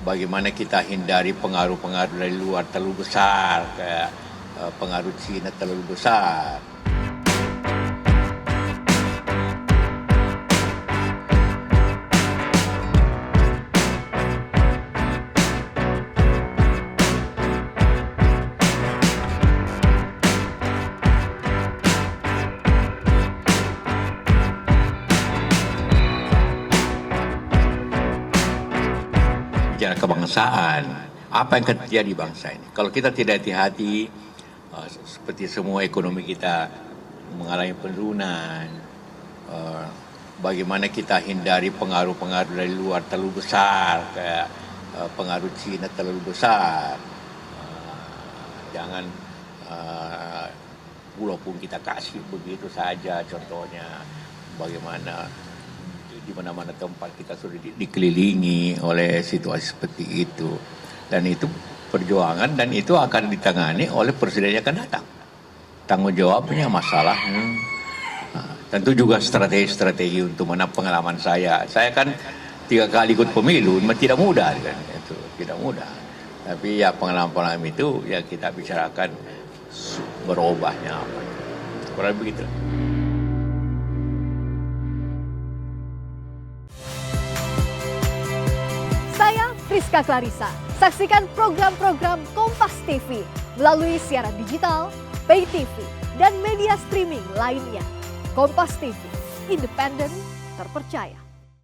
bagaimana kita hindari pengaruh-pengaruh dari luar terlalu besar, kayak pengaruh Cina terlalu besar. Bicara kebangsaan, apa yang akan terjadi bangsa ini? Kalau kita tidak hati-hati, seperti semua ekonomi kita mengalami penurunan, bagaimana kita hindari pengaruh-pengaruh dari luar terlalu besar, kayak pengaruh Cina terlalu besar. Jangan pulau pun kita kasih begitu saja, contohnya bagaimana di mana-mana tempat kita sudah dikelilingi oleh situasi seperti itu, dan itu perjuangan dan itu akan ditangani oleh presiden yang akan datang. Tanggung jawabnya masalahnya, tentu juga strategi untuk menang. Pengalaman saya kan 3 kali ikut pemilu, memang tidak mudah kan, itu tidak mudah. Tapi ya pengalaman itu ya kita bicarakan berubahnya apa, kurang begitu. Saya Friska Clarissa. Saksikan program-program Kompas TV melalui siaran digital, pay TV, dan media streaming lainnya. Kompas TV, independen, terpercaya.